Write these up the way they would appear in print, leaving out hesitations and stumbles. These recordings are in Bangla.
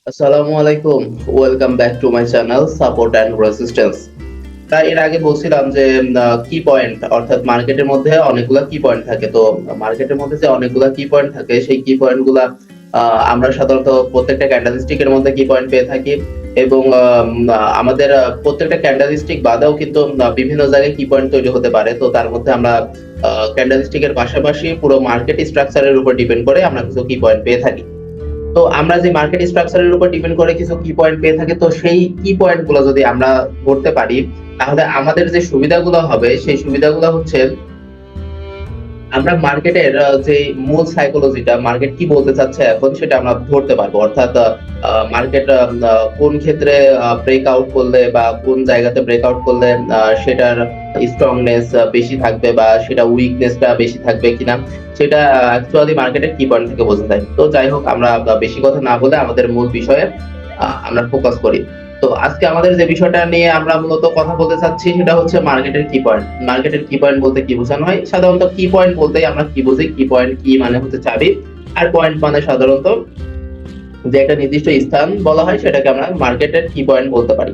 আসসালামু আলাইকুম। Welcome back to my channel support and resistance. এর আগে বলছিলাম যে কি পয়েন্ট অর্থাৎ মার্কেটের মধ্যে অনেকগুলা কি পয়েন্ট থাকে। তো মার্কেটের মধ্যে যে অনেকগুলা কি পয়েন্ট থাকে সেই কি পয়েন্ট গুলা আমরা সাধারণত প্রত্যেকটা ক্যান্ডেলস্টিক এর মধ্যে কি পয়েন্ট পেয়ে থাকি এবং আমাদের প্রত্যেকটা ক্যান্ডেলস্টিক বাদেও কিন্তু বিভিন্ন জায়গায় কি পয়েন্ট তৈরি হতে পারে। তো তার মধ্যে আমরা ক্যান্ডেলস্টিক এর পাশাপাশি পুরো মার্কেট স্ট্রাকচার এর উপর ডিপেন্ড করে আমরা কিছু কি পয়েন্ট পেয়ে থাকি। তো আমরা যে মার্কেট স্ট্রাকচার এর উপর ডিপেন্ড করে কিছু কি পয়েন্ট পেয়ে থাকি, তো সেই কি পয়েন্ট গুলো যদি আমরা ধরতে পারি তাহলে আমাদের যে সুবিধাগুলো হবে সেই সুবিধাগুলো হচ্ছে আমরা মার্কেটের যে মূল সাইকোলজিটা মার্কেট কি বলতে চাচ্ছে এখন সেটা আমরা ধরতে পারবো। অর্থাৎ মার্কেট কোন ক্ষেত্রে ব্রেকআউট করলে বা কোন জায়গাতে ব্রেকআউট করলে সেটার স্ট্রংনেস বেশি থাকবে বা সেটা উইকনেসটা বেশি থাকবে কিনা সেটা অ্যাকচুয়ালি মার্কেটের কি পয়েন্ট থেকে বোঝা যায়। তো যাই হোক, আমরা বেশি কথা না বলে আমাদের মূল বিষয়ে আমরা ফোকাস করি। তো আজকে আমাদের যে বিষয়টা নিয়ে আমরা মূলত কথা বলতে চাচ্ছি সেটা হচ্ছে মার্কেটের কি পয়েন্ট। মার্কেটের কি পয়েন্ট বলতে কি বোঝানো হয়? সাধারণত কি পয়েন্ট বলতেই আমরা কি বুঝি? কি পয়েন্ট কি মানে হচ্ছে চাবি, আর পয়েন্ট মানে সাধারণত যে একটা নির্দিষ্ট স্থান বলা হয় সেটাকে আমরা মার্কেটের কি পয়েন্ট বলতে পারি।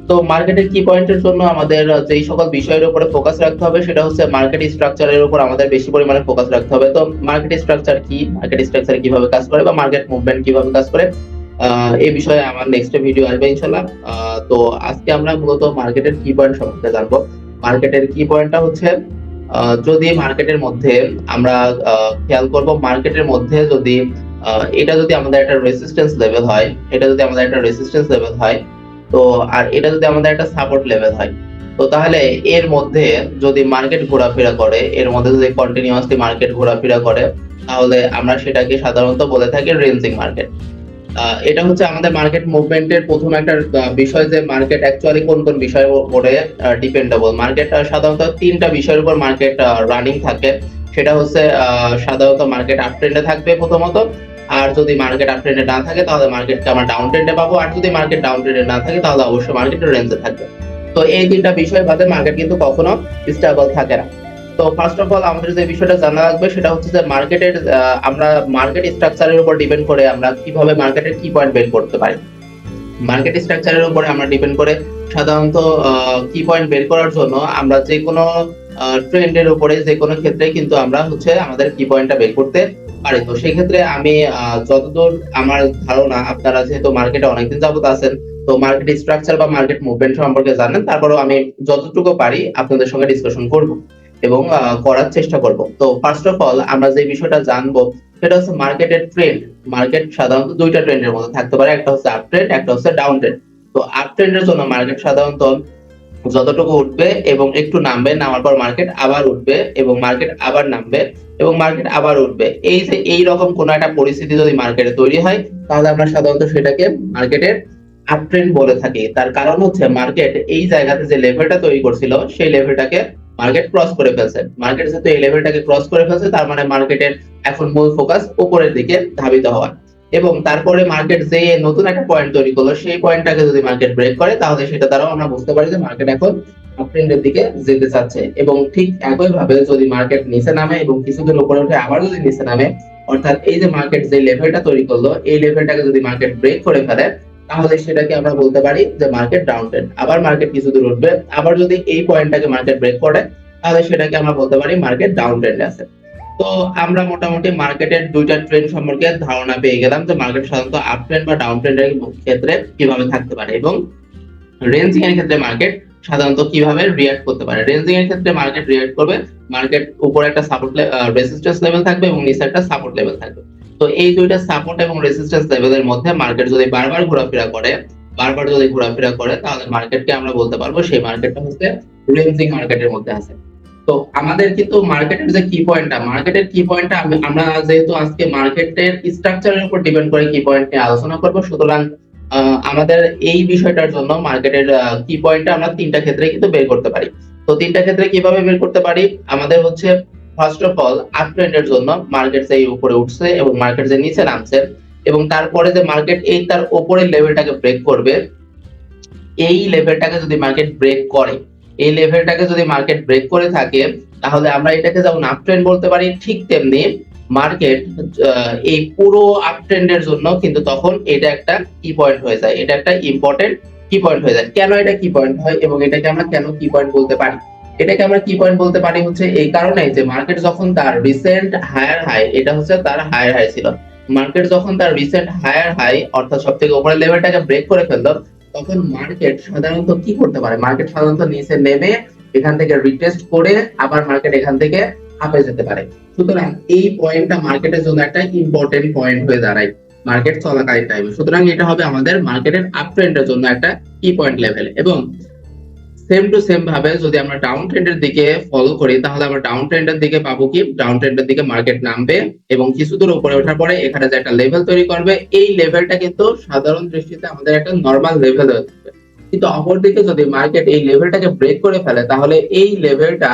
তো মার্কেটের কি পয়েন্টের জন্য আমাদের যেই সকল বিষয়ের উপরে ফোকাস রাখতে হবে সেটা হচ্ছে মার্কেট স্ট্রাকচারের উপর আমাদের বেশি পরিমাণে ফোকাস রাখতে হবে। তো মার্কেট স্ট্রাকচার কি, মার্কেট স্ট্রাকচার কিভাবে কাজ করে বা মার্কেট মুভমেন্ট কিভাবে কাজ করে, এই বিষয়ে আমার নেক্সট ভিডিও আসবে ইনশাআল্লাহ। তো আজকে আমরা মূলত মার্কেটের কি পয়েন্ট সম্পর্কে জানবো। মার্কেটের কি পয়েন্টটা হচ্ছে যদি মার্কেটের মধ্যে আমরা খেয়াল করব, মার্কেটের মধ্যে যদি এটা যদি আমাদের একটা রেজিস্ট্যান্স লেভেল হয়, এটা যদি আমাদের একটা রেজিস্ট্যান্স লেভেল হয়, তো আর এটা যদি আমাদের একটা সাপোর্ট লেভেল হয়, তো তাহলে এর মধ্যে যদি মার্কেট ঘোরাফেরা করে, এর মধ্যে যদি কন্টিনিউয়াসলি মার্কেট ঘোরাফেরা করে, তাহলে আমরা সেটাকে সাধারণত বলে থাকি রেঞ্জিং মার্কেট। এটা হচ্ছে আমাদের মার্কেট মুভমেন্টের প্রথম একটা বিষয় যে মার্কেট অ্যাকচুয়ালি কোন কোন বিষয়ের উপরে ডিপেন্ডেবল। মার্কেট সাধারণত তিনটা বিষয়ের উপর মার্কেট রানিং থাকে। সেটা হচ্ছে সাধারণত মার্কেট আপ ট্রেন্ডে থাকবে প্রথমত, আর যদি মার্কেট আপ ট্রেন্ডে না থাকে তাহলে মার্কেটকে আমরা ডাউন ট্রেন্ডে পাবো, আর যদি মার্কেট ডাউন ট্রেন্ডে না থাকে তাহলে অবশ্যই মার্কেট রেঞ্জে থাকবে। তো এই তিনটা বিষয় বাদে মার্কেট কিন্তু কখনো স্টেবল থাকে না। তো ফার্স্ট অফ অল আমাদের যে বিষয়টা জানা লাগবে সেটা হচ্ছে যে মার্কেটের আমরা মার্কেট স্ট্রাকচারের উপর ডিপেন্ড করে আমরা কিভাবে মার্কেটের কি পয়েন্ট বের করতে পারি। মার্কেট স্ট্রাকচারের উপরে আমরা ডিপেন্ড করে সাধারণত কি পয়েন্ট বের করার জন্য আমরা যে কোনো ট্রেন্ডের উপরে যে কোনো ক্ষেত্রে কিন্তু আমরা হচ্ছে আমাদের কি পয়েন্টটা বের করতে পারি। তো সেই ক্ষেত্রে আমি যতদূর আমার ধারণা, আপনারা যেহেতু মার্কেটে অনেকদিন যাবত আছেন, তো মার্কেট স্ট্রাকচার বা মার্কেট মুভমেন্ট সম্পর্কে জানেন, তারপরেও আমি যতটুকু পারি আপনাদের সঙ্গে ডিসকাশন করব এবং করার চেষ্টা করব। তো ফার্স্ট অফ অল আমরা যে বিষয়টা জানবো সেটা হচ্ছে মার্কেটের ট্রেন্ড। মার্কেট সাধারণত দুইটা ট্রেন্ডের মধ্যে থাকতে পারে, একটা হচ্ছে আপ ট্রেন্ড, একটা হচ্ছে ডাউন ট্রেন্ড। তো আপ ট্রেন্ডের জন্য মার্কেট সাধারণত যতটুকু উঠবে এবং একটু নামবে, নামার পর মার্কেট আবার উঠবে এবং মার্কেট আবার নামবে এবং মার্কেট আবার উঠবে। এই যে এই রকম কোন একটা পরিস্থিতি যদি মার্কেটে তৈরি হয় তাহলে আমরা সাধারণত সেটাকে মার্কেটের আপ ট্রেন্ড বলে থাকি। তার কারণ হচ্ছে মার্কেট এই জায়গাতে যে লেভেলটা তৈরি করছিল সেই লেভেলটাকে মার্কেট ক্রস করে ফেলছে। মার্কেট যেহেতু এই লেভেলটাকে ক্রস করে ফেলছে তার মানে মার্কেটের এখন মূল ফোকাস উপরের দিকে ধাবিত হওয়া। এবং তারপরে মার্কেট যে নতুন একটা পয়েন্ট তৈরি করলো সেই পয়েন্টটাকে যদি মার্কেট ব্রেক করে তাহলে সেটা দ্বারাও আমরা বুঝতে পারি যে মার্কেট এখন আপট্রেন্ডের দিকে যেতে চাচ্ছে। এবং ঠিক একই ভাবে যদি মার্কেট নিচে নামে এবং কিছুদিন উপরে উঠে আবার যদি নিচে নামে, অর্থাৎ এই যে মার্কেট যে লেভেলটা তৈরি করলো এই লেভেলটাকে যদি মার্কেট ব্রেক করে ফেলে তাহলে সেটাকে আমরা বলতে পারি যে মার্কেট ডাউন ট্রেন্ড। আবার মার্কেট কিছুদূর উঠবে, আবার যদি এই পয়েন্টটাকে মার্কেট ব্রেক করে তাহলে সেটাকে আমরা বলতে পারি মার্কেট ডাউন ট্রেন্ডে আছে। তো আমরা মোটামুটি মার্কেটের দুইটা ট্রেন্ড সম্পর্কে ধারণা পেয়ে গেলাম যে মার্কেট সাধারণত আপ ট্রেন্ড বা ডাউন ট্রেন্ডের ক্ষেত্রে কিভাবে থাকতে পারে এবং রেঞ্জিং এর ক্ষেত্রে মার্কেট সাধারণত কিভাবে রিঅ্যাক্ট করতে পারে। রেঞ্জিং এর ক্ষেত্রে মার্কেট রিঅ্যাক্ট করবে, মার্কেট উপরে একটা সাপোর্ট রেজিস্ট্যান্স লেভেল থাকবে এবং নিচে একটা সাপোর্ট লেভেল থাকবে। তো এই দুইটা সাপোর্ট এবং রেজিস্ট্যান্স লেভেলের মধ্যে মার্কেট যদি বারবার ঘোরাফেরা করে, তাহলে মার্কেটকে আমরা বলতে পারবো সেই মার্কেটটা হচ্ছে রেঞ্জিং মার্কেটের মধ্যে আছে। তো আমাদের কিন্তু মার্কেটের যে কি পয়েন্টটা, মার্কেটের কি পয়েন্টটা আমরা যেহেতু আজকে মার্কেটের স্ট্রাকচারের উপর ডিপেন্ড করে কি পয়েন্ট নিয়ে আলোচনা করব, সুতরাং আমাদের এই বিষয়টার জন্য মার্কেটের কি পয়েন্টটা আমরা তিনটা ক্ষেত্রে কিন্তু বের করতে পারি। তো তিনটা ক্ষেত্রে কিভাবে বের করতে পারি? আমাদের হচ্ছে ফার্স্ট অফ অল আপ ট্রেন্ডের জন্য মার্কেট যে উপরে উঠছে এবং মার্কেট যে নিচে নামছে এবং তারপরে যে মার্কেট এই তার উপরের লেভেলটাকে ব্রেক করবে, এই লেভেলটাকে যদি মার্কেট ব্রেক করে, এই লেভেলটাকে যদি মার্কেট ব্রেক করে থাকে তাহলে আমরা এটাকে যেমন আপ ট্রেন্ড বলতে পারি, ঠিক তেমনি মার্কেট এই পুরো আপ ট্রেন্ডের জন্য কিন্তু তখন এটা একটা কি পয়েন্ট হয়ে যায়, এটা একটা ইম্পর্টেন্ট কি পয়েন্ট হয়ে যায়। কেন এটা কি পয়েন্ট হয় এবং এটাকে আমরা কেন কি পয়েন্ট বলতে পারি? এটাকে আমরা কি পয়েন্ট বলতে পারি হচ্ছে এই কারণে যে মার্কেট যখন তার রিসেন্ট হায়ার হাই, এটা হচ্ছে তার হায়ার হাই ছিল, মার্কেট যখন তার রিসেন্ট হায়ার হাই অর্থাৎ সবথেকে উপরের লেভেলটাকে ব্রেক করে ফেললো, তখন মার্কেট সাধারণত কি করতে পারে, মার্কেট সাধারণত নিচে নেমে এখান থেকে রিটেস্ট করে আবার মার্কেট এখান থেকে আপে যেতে পারে। সুতরাং এই পয়েন্টটা মার্কেটের জন্য একটা ইম্পর্টেন্ট পয়েন্ট হয়ে দাঁড়ায় মার্কেট চলাকালীন টাইমে। সুতরাং এটা হবে আমাদের মার্কেটের আপ ট্রেন্ডের জন্য একটা কি পয়েন্ট লেভেল। এবং সেম টু সেম ভাবে যদি আমরা ডাউন ট্রেন্ডের দিকে ফলো করি, তাহলে আমরা ডাউন ট্রেন্ডের দিকে পাবো কি, ডাউন ট্রেন্ডের দিকে মার্কেট নামবে এবং কিছু দূর উপরে ওঠার পরে এখানে যে একটা লেভেল তৈরি করবে, এই লেভেলটা কিন্তু সাধারণ দৃষ্টিতে আমাদের একটা নরমাল লেভেল হয়ে থাকবে। কিন্তু অপরদিকে যদি মার্কেট এই লেভেলটাকে ব্রেক করে ফেলে, তাহলে এই লেভেলটা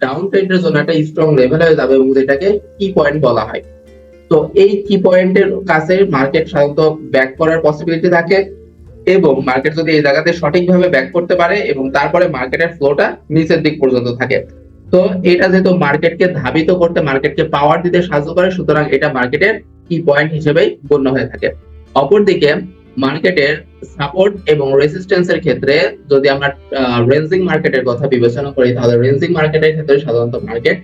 ডাউন ট্রেন্ডের জন্য একটা স্ট্রং লেভেল হয়ে যাবে এবং যেটাকে কি পয়েন্ট বলা হয়। তো এই কি পয়েন্টের কাছে মার্কেট সাধারণত ব্যাক করার পসিবিলিটি থাকে এবং মার্কেট যদি এই জায়গাতে সঠিকভাবে ব্যাক করতে পারে এবং তারপরে মার্কেটের ফ্লোটা নিচের দিক পর্যন্ত থাকে, তো এটা যেহেতু মার্কেটকে ধাবিত করতে, মার্কেটকে পাওয়ার দিতে সাহায্য করে, সুতরাং এটা মার্কেটের কি পয়েন্ট হিসেবেই গণ্য হয়ে থাকে। অপরদিকে মার্কেটের সাপোর্ট এবং রেজিস্ট্যান্সের ক্ষেত্রে যদি আমরা রেঞ্জিং মার্কেটের কথা বিবেচনা করি, তাহলে রেঞ্জিং মার্কেটের ক্ষেত্রে সাধারণত মার্কেট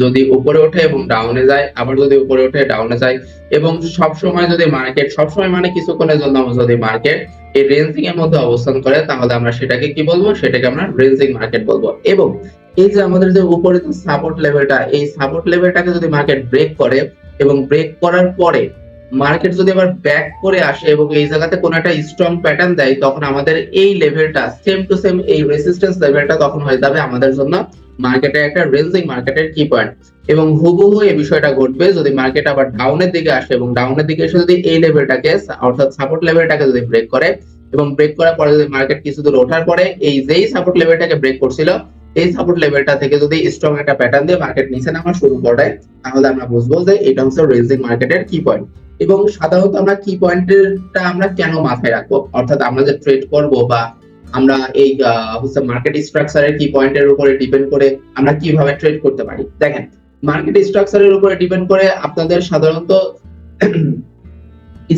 যদি উপরে ওঠে এবং ডাউনে যায়, আবার যদি উপরে ওঠে ডাউনে যায়, এবং সবসময় যদি মার্কেট সবসময় মানে কিছুক্ষণের জন্য যদি মার্কেট এই রেঞ্জিং এর মধ্যে অবস্থান করে, তাহলে আমরা সেটাকে কি বলবো, সেটাকে আমরা রেঞ্জিং মার্কেট বলবো। এবং এই যে আমাদের যে উপরে যে সাপোর্ট লেভেলটা, এই সাপোর্ট লেভেলটাকে যদি মার্কেট ব্রেক করে এবং ব্রেক করার পরে মার্কেট যদি আবার ব্যাক করে আসে এবং এই জায়গাতে কোনো একটা স্ট্রং প্যাটার্ন দেয়, তখন আমাদের এই লেভেলটা সেম টু সেম এই রেজিস্ট্যান্স লেভেলটা তখন হয়ে যাবে আমাদের জন্য মার্কেটের একটা রেঞ্জিং মার্কেটের কি পয়েন্ট। এবং হুবহু এই বিষয়টা ঘটবে যদি মার্কেট আবার ডাউনের দিকে আসে এবং ডাউনের দিকে এসে যদি এই লেভেলটাকে অর্থাৎ সাপোর্ট লেভেলটাকে যদি ব্রেক করে এবং ব্রেক করার পরে যদি মার্কেট কিছু দূর ওঠার পরে এই যেই সাপোর্ট লেভেলটাকে ব্রেক করছিল, এই সাপোর্ট লেভেলটা থেকে যদি স্ট্রং একটা প্যাটার্ন দিয়ে মার্কেট নিচে নামা শুরু করে, তাহলে আমরা বুঝবো যে এটা হচ্ছে রেঞ্জিং মার্কেটের কি পয়েন্ট। এবং সাধারণত আমরা কি পয়েন্টটা আমরা কেন মাথায় রাখবো, অর্থাৎ আমরা যে ট্রেড করব বা আমরা এই হচ্ছে মার্কেট স্ট্রাকচারের কি পয়েন্টের উপরে ডিপেন্ড করে আমরা কিভাবে ট্রেড করতে পারি। দেখেন, মার্কেট স্ট্রাকচারের উপরে ডিপেন্ড করে আপনাদের সাধারণত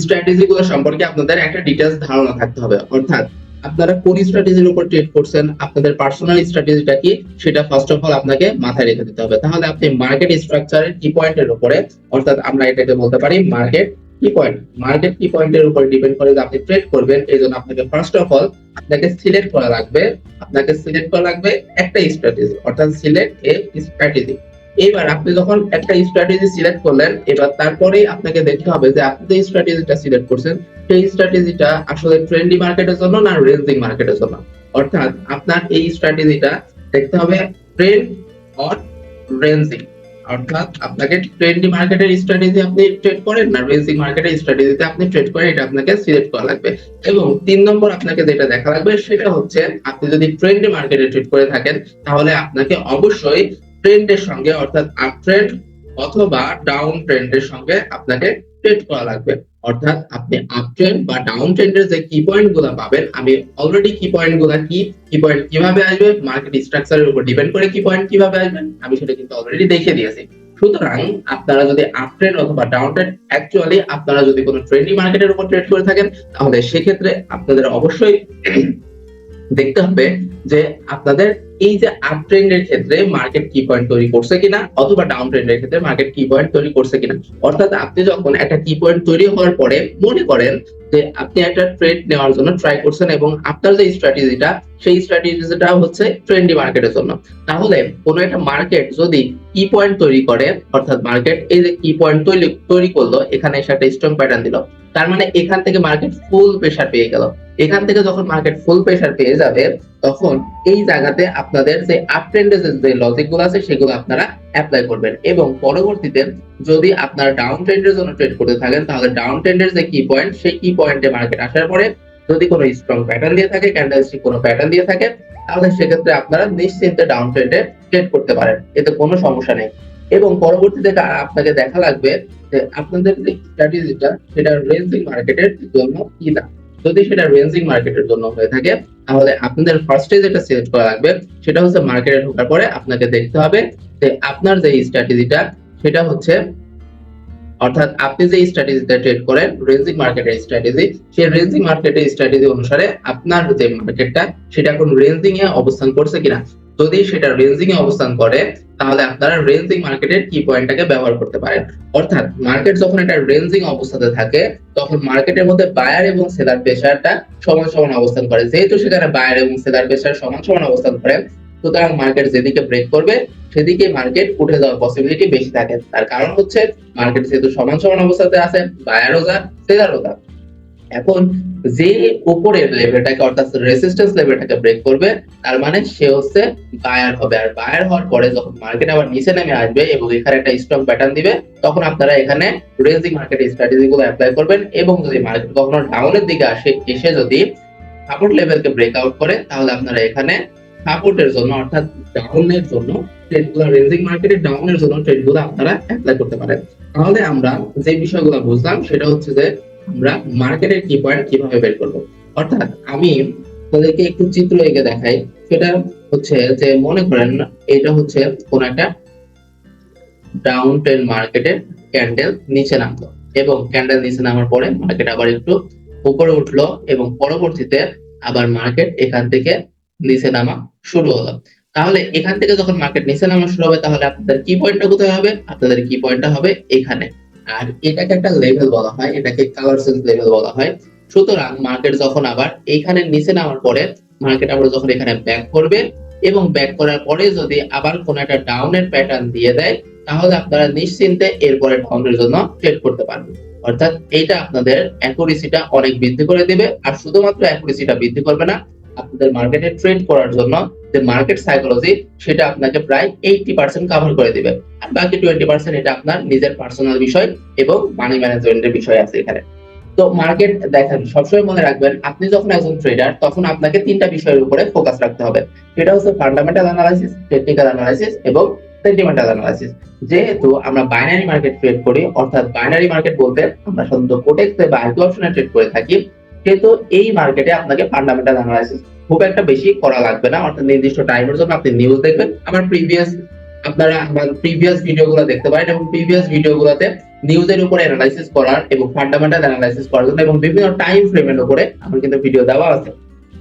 স্ট্র্যাটেজি গুলো সম্পর্কে আপনাদের একটা ডিটেইলস ধারণা থাকতে হবে। অর্থাৎ আপনারা কোন স্ট্র্যাটেজির উপর ট্রেড করছেন, আপনাদের পার্সোনাল স্ট্র্যাটেজিটা কি, সেটা ফার্স্ট অফ অল আপনাকে মাথায় রেখে দিতে হবে। তাহলে আপনি মার্কেট স্ট্রাকচারের কি পয়েন্টের উপরে, অর্থাৎ আমরা এটাকে বলতে পারি মার্কেট কি পয়েন্ট, মার্কেট কি পয়েন্টের উপর ডিপেন্ড করে যে আপনি ট্রেড করবেন, এই জন্য আপনাকে ফার্স্ট অফ অল আপনাকে সিলেক্ট করা লাগবে, একটা স্ট্র্যাটেজি, অর্থাৎ সিলেক্ট এ স্ট্র্যাটেজি। এবার আপনি যখন একটা স্ট্র্যাটেজি সিলেক্ট করলেন, এবার তারপরেই আপনাকে দেখতে হবে যে আপনি যে স্ট্র্যাটেজিটা সিলেক্ট করছেন, সেই স্ট্র্যাটেজিটা আসলে ট্রেন্ডি মার্কেটের জন্য না রেঞ্জিং মার্কেটের জন্য। অর্থাৎ আপনার এই স্ট্র্যাটেজিটা দেখতে হবে ট্রেন্ড অর রেঞ্জিং, অর্থাৎ আপনাকে ট্রেন্ডি মার্কেটের স্ট্র্যাটেজি আপনি ট্রেড করেন না রেঞ্জিং মার্কেটের স্ট্র্যাটেজিতে আপনি ট্রেড করেন, এটা আপনাকে সিলেক্ট করা লাগবে। এবং 3 নম্বর আপনাকে যেটা দেখা লাগবে সেটা হচ্ছে আপনি যদি ট্রেন্ডি মার্কেটে ট্রেড করে থাকেন, তাহলে আপনাকে অবশ্যই ট্রেন্ডের সঙ্গে অর্থাৎ আপ ট্রেন্ড অথবা ডাউন ট্রেন্ডের সঙ্গে আপনাকে ট্রেড করা লাগবে। অর্থাৎ আপনি আপ ট্রেন্ড বা ডাউন ট্রেন্ডের যে কি পয়েন্ট গুলো পাবেন, আমি অলরেডি কি পয়েন্ট গুলো কি পয়েন্ট কিভাবে আসবে, মার্কেট স্ট্রাকচারের উপর ডিপেন্ড করে কি পয়েন্ট কিভাবে আসবে, আমি সেটা কিন্তু অলরেডি দেখিয়ে দিয়েছি। সুতরাং আপনারা যদি আপ ট্রেন্ড অথবা ডাউন ট্রেন্ড, অ্যাকচুয়ালি আপনারা যদি কোনো ট্রেন্ডি মার্কেটের উপর ট্রেড করে থাকেন, তাহলে সেক্ষেত্রে আপনাদের অবশ্যই দেখতে হবে যে আপনাদের এই যে আপ ট্রেন্ডের ক্ষেত্রে মার্কেট কি পয়েন্ট তৈরি করছে কিনা অথবা ডাউন ট্রেন্ডের ক্ষেত্রে মার্কেট কি পয়েন্ট তৈরি করছে কিনা। অর্থাৎ আপনি যখন একটা কি পয়েন্ট তৈরি হওয়ার পরে মনে করেন যে আপনি একটা ট্রেড নেওয়ার জন্য ট্রাই করছেন এবং আপনার যে স্ট্র্যাটেজিটা, সেই স্ট্র্যাটেজিটা হচ্ছে ট্রেন্ডি মার্কেটের জন্য, তাহলে কোন একটা মার্কেট যদি কি পয়েন্ট তৈরি করে, অর্থাৎ মার্কেট এই যে কি পয়েন্ট তৈরি করলো, এখানে এসে একটা স্ট্রং প্যাটার্ন দিল, তার মানে এখান থেকে মার্কেট ফুল প্রেসার পেয়ে গেল। এখান থেকে যখন মার্কেট ফুল প্রেসার পেয়ে যাবে, তখন এই জায়গাতে আপনাদের যে আপ ট্রেন্ডের যে লজিক গুলো আছে সেগুলো আপনারা অ্যাপ্লাই করবেন। এবং পরবর্তীতে যদি আপনারা ডাউন ট্রেন্ডের জন্য ট্রেড করতে থাকেন, তাহলে ডাউন ট্রেন্ডের যে কি পয়েন্ট, সেই কি পয়েন্টে মার্কেট আসার পরে যদি কোনো স্ট্রং প্যাটার্ন দিয়ে থাকে, ক্যান্ডেলস্টিক কোনো প্যাটার্ন দিয়ে থাকে, তাহলে সেক্ষেত্রে আপনারা নিশ্চিন্তে ডাউন ট্রেন্ডে ট্রেড করতে পারেন, এতে কোনো সমস্যা নেই। এবং পরবর্তীতে আপনাকে দেখা লাগবে যে আপনাদের যে স্ট্র্যাটেজিটা সেটা রেঞ্জিং মার্কেটের জন্য কিনা। যদি সেটা রেঞ্জিং মার্কেটের জন্য হয়ে থাকে, তাহলে আপনাদের ফার্স্টে যেটা সিলেক্ট করা লাগবে সেটা হচ্ছে মার্কেটে ঢোকার পরে আপনাকে দেখতে হবে যে আপনার যে স্ট্র্যাটেজিটা সেটা হচ্ছে, অর্থাৎ আপনি যে স্ট্র্যাটেজিতে ট্রেড করেন রেঞ্জিং মার্কেটের স্ট্র্যাটেজি, সেই রেঞ্জিং মার্কেটের স্ট্র্যাটেজি অনুসারে আপনার যে মার্কেটটা সেটা এখন রেঞ্জিং এ অবস্থান করছে কিনা। যদি সেটা রেঞ্জিং এ অবস্থান করে তাহলে আপনারা রেঞ্জিং মার্কেটের কি পয়েন্টটাকে ব্যবহার করতে পারেন। অর্থাৎ মার্কেট যখন এটা রেঞ্জিং অবস্থাতে থাকে তখন মার্কেটের মধ্যে বায়ার এবং সেলার প্রেসারটা সমান সমান অবস্থান করে। যেহেতু সেখানে বায়ার এবং সেলার প্রেসার সমান সমান অবস্থান করে, সুতরাং মার্কেট যেদিকে ব্রেক করবে সেদিকে মার্কেট উঠে যাওয়ার পসিবিলিটি বেশি থাকে। তার কারণ হচ্ছে মার্কেট যেহেতু সমান সমান অবস্থাতে আছে, বায়ারও যা সেলারও যা। এখন যে উপরের লেভেলটাকে অর্থাৎ রেসিস্ট্যান্স লেভেলটাকে ব্রেক করবে তার মানে সে হচ্ছে বায়ার হবে। আর বায়ার হওয়ার পরে যখন মার্কেট আবার নিচে নেমে আসবে এবং এখানে একটা স্ট্রং প্যাটার্ন দিবে, তখন আপনারা এখানে রেঞ্জিং মার্কেট স্ট্র্যাটেজি গুলো অ্যাপ্লাই করবেন। এবং যদি মার্কেট কখনো ডাউনের দিকে এসে যদি সাপোর্ট লেভেলকে ব্রেকআউট করে তাহলে আপনারা এখানে সাপোর্টের জন্য অর্থাৎ ডাউনের জন্য ট্রেডগুলো, রেঞ্জিং মার্কেটের ডাউনের জন্য ট্রেডগুলো আপনারা অ্যাপ্লাই করতে পারেন। তাহলে আমরা যে বিষয়গুলো বুঝলাম সেটা হচ্ছে যে আমরা মার্কেটের কি পয়েন্ট কিভাবে বের করব। অর্থাৎ আমি তাদেরকে একটু চিত্র এঁকে দেখাই। সেটা হচ্ছে যে মনে করেন এটা হচ্ছে কোন একটা ডাউন ট্রেন্ড মার্কেটের ক্যান্ডেল নিচে নামলো এবং ক্যান্ডেল নিচে নামার পরে মার্কেট আবার একটু উপরে উঠলো এবং পরবর্তীতে আবার মার্কেট এখান থেকে নিচে নামা শুরু হলো। তাহলে এখান থেকে যখন মার্কেট নিচে নামা শুরু হবে তাহলে আপনাদের কি পয়েন্টটা কোথায় হবে? আপনাদের কি পয়েন্টটা হবে এখানে। আর এটাকে একটা লেভেল বলা হয়, এটাকে কালার সেন্স লেভেল বলা হয়। সুতরাং মার্কেট যখন আবার এইখানে নিচে নামার পরে মার্কেট আবার যখন এখানে ব্যাক করবে এবং ব্যাক করার পরে যদি আবার কোন একটা ডাউনের প্যাটার্ন দিয়ে দেয় তাহলে আপনারা নিশ্চিন্তে এরপরে ডাউনের জন্য ট্রেড করতে পারবেন। অর্থাৎ এইটা আপনাদের অ্যাকুরেসিটা অনেক বৃদ্ধি করে দিবে। আর শুধুমাত্র অ্যাকুরেসিটা বৃদ্ধি করবে না, আপনাদের মার্কেটে ট্রেড করার জন্য যে মার্কেট সাইকোলজি সেটা আপনাকে প্রায় 80% কভার করে দিবে। আর বাকি 20% এটা আপনার নিজের পার্সোনাল বিষয় এবং মানি ম্যানেজমেন্টের বিষয় আছে এখানে। তো মার্কেট দেখেন, সবসময় মনে রাখবেন আপনি যখন একজন ট্রেডার তখন আপনাকে তিনটা বিষয়ের উপরে ফোকাস রাখতে হবে। সেটা হচ্ছে ফান্ডামেন্টাল অ্যানালাইসিস, টেকনিক্যাল অ্যানালাইসিস এবং সেন্টিমেন্টাল অ্যানালাইসিস। যেহেতু আমরা বাইনারি মার্কেট ট্রেড করি, অর্থাৎ বাইনারি মার্কেট বলতে আমরা সাধারণত কোটেক্সে বা আইকিউ অপশনে ট্রেড করে থাকি, কিন্তু এই মার্কেটে আপনাকে ফান্ডামেন্টাল অ্যানালাইসিস খুব একটা বেশি করা লাগবে না। অর্থাৎ নির্দিষ্ট টাইমের জন্য আপনি নিউজ দেখবেন। আপনারা আমার প্রিভিয়াস ভিডিওগুলো দেখতে পারেন এবং প্রিভিয়াস ভিডিওগুলোতে নিউজের উপরে অ্যানালাইসিস করার এবং ফান্ডামেন্টাল অ্যানালাইসিস করার জন্য এবং বিভিন্ন টাইম ফ্রেমের উপরে আমার কিন্তু ভিডিও দেওয়া আছে।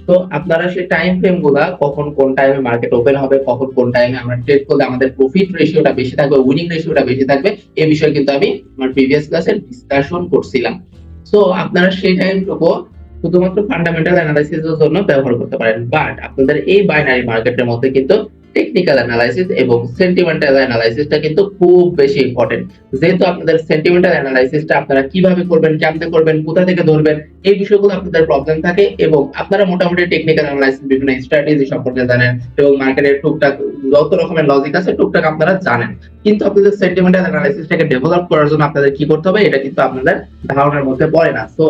তো আপনারা সেই টাইম ফ্রেম গুলা, কখন কোন টাইমে মার্কেট ওপেন হবে, কখন কোন টাইমে আমরা ট্রেড করলে আমাদের প্রফিট রেশিওটা বেশি থাকবে, উইনিং রেশিওটা বেশি থাকবে, এই বিষয়ে কিন্তু আমি আমার প্রিভিয়াস ক্লাসে ডিসকাশন করছিলাম। সো আপনারা সেই টাইমটুকু শুধুমাত্র ফান্ডামেন্টাল অ্যানালাইসিসের জন্য ব্যবহার করতে পারেন। বাট আপনাদের এই বাইনারি মার্কেটের মধ্যে কিন্তু টেকনিক্যাল অ্যানালাইসিস এবং সেন্টিমেন্টাল অ্যানালাইসিসটা কিন্তু খুব বেশি ইম্পর্টেন্ট। যেহেতু আপনাদের সেন্টিমেন্টাল অ্যানালাইসিসটা আপনারা কিভাবে করবেন, কেমনে করবেন, কোথা থেকে ধরবেন, এই বিষয়গুলো আপনাদের প্রবলেম থাকে এবং আপনারা মোটামুটি টেকনিক্যাল অ্যানালাইসিস বিভিন্ন স্ট্র্যাটেজি সম্পর্কে জানেন এবং মার্কেটের টুকটাক যত রকমের লজিক আছে টুকটাক আপনারা জানেন। কিন্তু আপনাদের সেন্টিমেন্টাল অ্যানালাইসিসটাকে ডেভেলপ করার জন্য আপনাদের কি করতে হবে এটা কিন্তু আপনাদের ধারণার মধ্যে পড়ে না। সো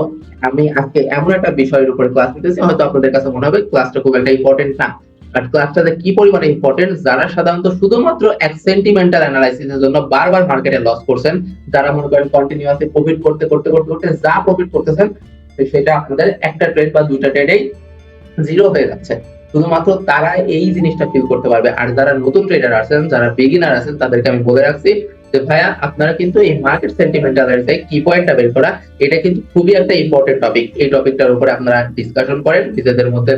আমি আজকে এমন একটা বিষয়ের উপরে ক্লাস নিতেছি, হয়তো আপনাদের কাছে মনে হবে ক্লাসটা খুব একটা ইম্পর্টেন্ট না, বাট ক্লাসটাতে কি পরিমাণে ইম্পর্টেন্ট, যারা সাধারণত শুধুমাত্র এক সেন্টিমেন্টাল অ্যানালাইসিসের জন্য বারবার মার্কেটে লস করছেন, যারা মনে করেন কন্টিনিউয়াসলি প্রফিট করতে করতে করতে করতে যা প্রফিট করতেছেন সেটা আপনাদের একটা ট্রেড বা দুইটা ট্রেডেই জিরো হয়ে যাচ্ছে, শুধুমাত্র তারা এই জিনিসটা ফিল করতে পারবে। আর যারা নতুন ট্রেডার আছেন, যারা বিগিনার আছেন, তাদেরকে আমি বলে রাখছি যে ভাইয়া আপনারা কিন্তু এই মার্কেট সেন্টিমেন্টালের যে কি পয়েন্টটা বের করা, এটা কিন্তু খুবই একটা ইম্পর্টেন্ট টপিক। এই টপিকটার উপরে আপনারা ডিসকাশন করেন, নিজেদের মধ্যে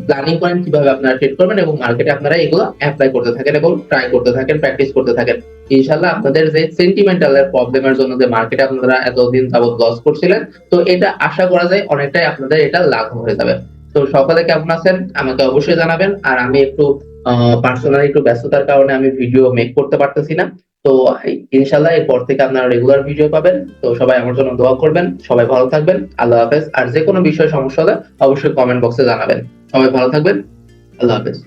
প্ল্যানিং করেন কিভাবে আপনারা ট্রেড করবেন এবং মার্কেটে আপনারা এগুলো অ্যাপ্লাই করতে থাকেন এবং ট্রাই করতে থাকেন, প্র্যাকটিস করতে থাকেন। ইনশাআল্লাহ আপনাদের যে সেন্টিমেন্টালের প্রবলেমের জন্য যে মার্কেটে আপনারা এতদিন যাবত লস করছিলেন, তো এটা আশা করা যায় অনেকটাই আপনাদের এটা লাভ হয়ে যাবে। তো সকালে কেমন আছেন আমাকে অবশ্যই জানাবেন। আর আমি একটু পার্সোনালি একটু ব্যস্ততার কারণে আমি ভিডিও মেক করতে পারতেছি না। তো ইনশাআল্লাহ এরপর থেকে আপনারা রেগুলার ভিডিও পাবেন। তো সবাই আমার জন্য দোয়া করবেন। সবাই ভালো থাকবেন। আল্লাহ হাফেজ। আর যে কোনো বিষয়ে সমস্যা হলে অবশ্যই কমেন্ট বক্সে জানাবেন। সবাই ভালো থাকবেন। আল্লাহ হাফেজ।